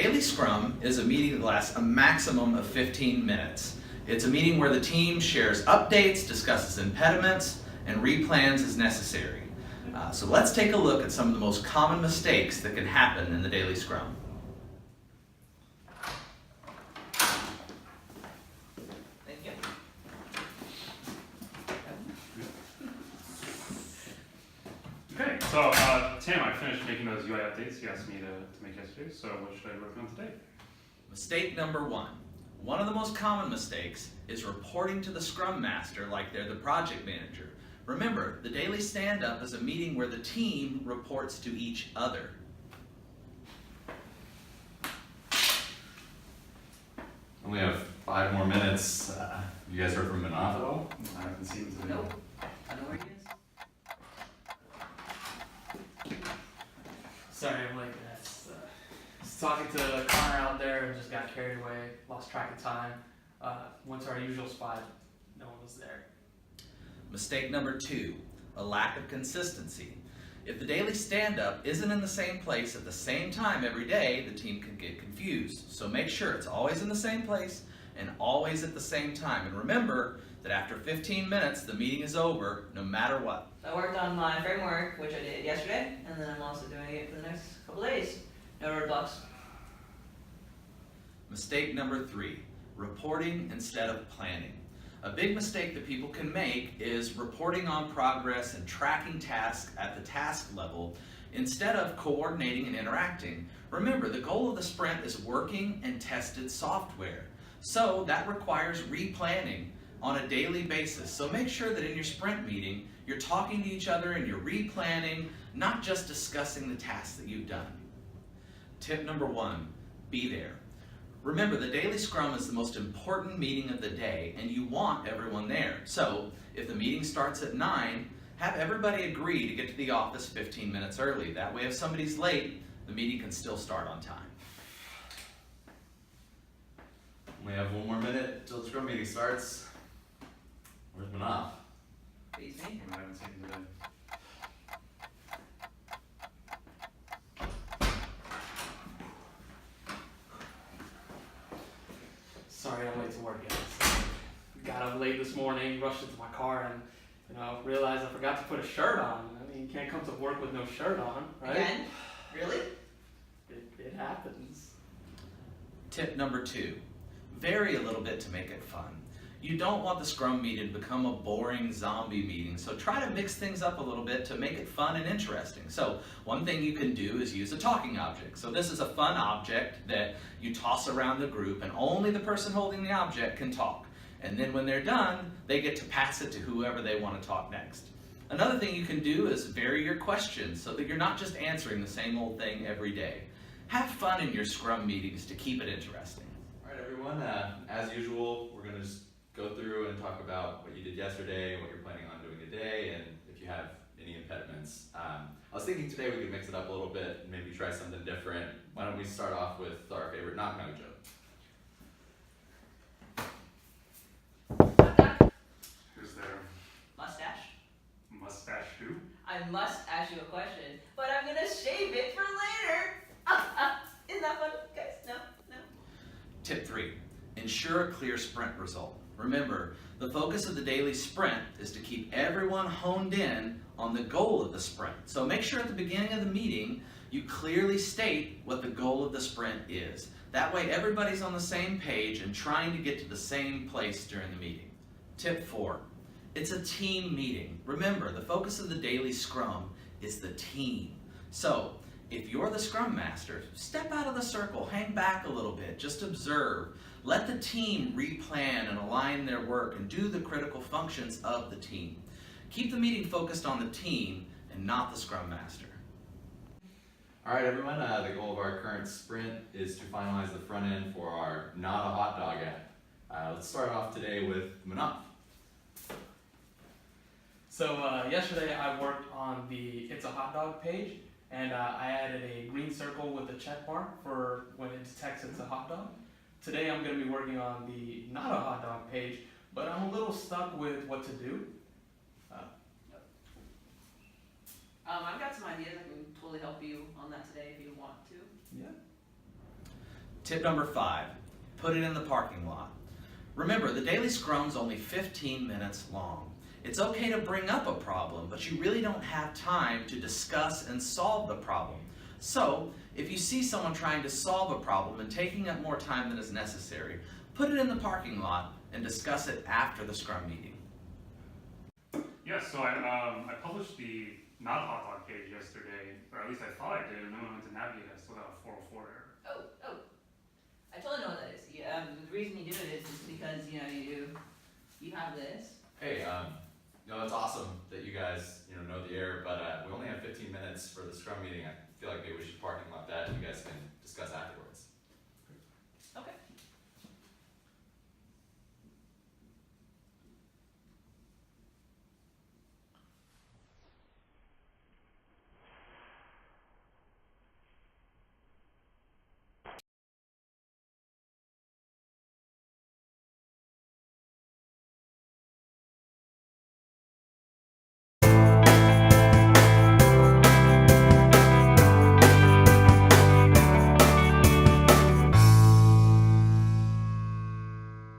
daily Scrum is a meeting that lasts a maximum of 15 minutes. It's a meeting where the team shares updates, discusses impediments, and replans as necessary. So let's take a look at some of the most common mistakes that can happen in the daily Scrum. Thank you. Okay, so Tim, I finished making those UI updates you asked me to make yesterday, so what should I work on today? Mistake number one. One of the most common mistakes is reporting to the Scrum Master like they're the project manager. Remember, the daily stand-up is a meeting where the team reports to each other. Only have 5 more minutes. You guys heard from Manath at all? I haven't seen him today. Nope. I know where he is. Sorry, I'm late. Was talking to Connor out there and just got carried away, lost track of time. Went to our usual spot, no one was there. Mistake number two, a lack of consistency. If the daily stand-up isn't in the same place at the same time every day, the team can get confused. So make sure it's always in the same place and always at the same time. And remember that after 15 minutes, the meeting is over, no matter what. I worked on my framework, which I did yesterday, and then I'm also doing it for the next couple days. No roadblocks. Mistake number three, reporting instead of planning. A big mistake that people can make is reporting on progress and tracking tasks at the task level instead of coordinating and interacting. Remember, the goal of the sprint is working and tested software. So that requires replanning on a daily basis. So make sure that in your sprint meeting, you're talking to each other and you're replanning, not just discussing the tasks that you've done. Tip number one, be there. Remember, the daily Scrum is the most important meeting of the day, and you want everyone there. So, if the meeting starts at 9, have everybody agree to get to the office 15 minutes early. That way, if somebody's late, the meeting can still start on time. We have 1 more minute till the Scrum meeting starts. Where's Manath? Beats me. I haven't seen him today. Sorry, I'm late to work, guys. Got up late this morning, rushed into my car, and realized I forgot to put a shirt on. I mean, you can't come to work with no shirt on, right? Again? Really? It happens. Tip number two, vary a little bit to make it fun. You don't want the Scrum meeting to become a boring zombie meeting, so try to mix things up a little bit to make it fun and interesting. So one thing you can do is use a talking object. So this is a fun object that you toss around the group, and only the person holding the object can talk. And then when they're done, they get to pass it to whoever they want to talk next. Another thing you can do is vary your questions so that you're not just answering the same old thing every day. Have fun in your Scrum meetings to keep it interesting. All right, everyone. As usual, we're going to just go through and talk about what you did yesterday, what you're planning on doing today, and if you have any impediments. I was thinking today we could mix it up a little bit and maybe try something different. Why don't we start off with our favorite knock-knock joke? Who's there? Mustache. Mustache who? I must ask you a question, but I'm gonna shave it for later. Isn't that fun, guys? No? Tip three, ensure a clear sprint result. Remember, the focus of the daily sprint is to keep everyone honed in on the goal of the sprint. So make sure at the beginning of the meeting, you clearly state what the goal of the sprint is. That way everybody's on the same page and trying to get to the same place during the meeting. Tip four, it's a team meeting. Remember, the focus of the daily Scrum is the team. So, if you're the Scrum Master, step out of the circle, hang back a little bit, just observe. Let the team replan and align their work and do the critical functions of the team. Keep the meeting focused on the team and not the Scrum Master. All right, everyone. The goal of our current sprint is to finalize the front end for our Not a Hot Dog app. Let's start off today with Manath. So yesterday I worked on the It's a Hot Dog page, and I added a green circle with a check mark for when it detects it's a hot dog. Today I'm going to be working on the Not a Hot Dog page, but I'm a little stuck with what to do. I've got some ideas. I can totally help you on that today if you want to. Yeah. Tip number 5, put it in the parking lot. Remember, the daily scrum's only 15 minutes long. It's okay to bring up a problem, but you really don't have time to discuss and solve the problem. So, if you see someone trying to solve a problem and taking up more time than is necessary, put it in the parking lot and discuss it after the Scrum meeting. Yeah, so I published the not hot dog page yesterday, or at least I thought I did, and then when I went to navigate, I still got a 404 error. Oh, I totally know what that is. Yeah, the reason you do it is because, you know, you have this. Hey, it's awesome that you guys, know the error, but we only have 15 minutes for the Scrum meeting. I feel like maybe we should parking lot that and you guys can discuss afterwards.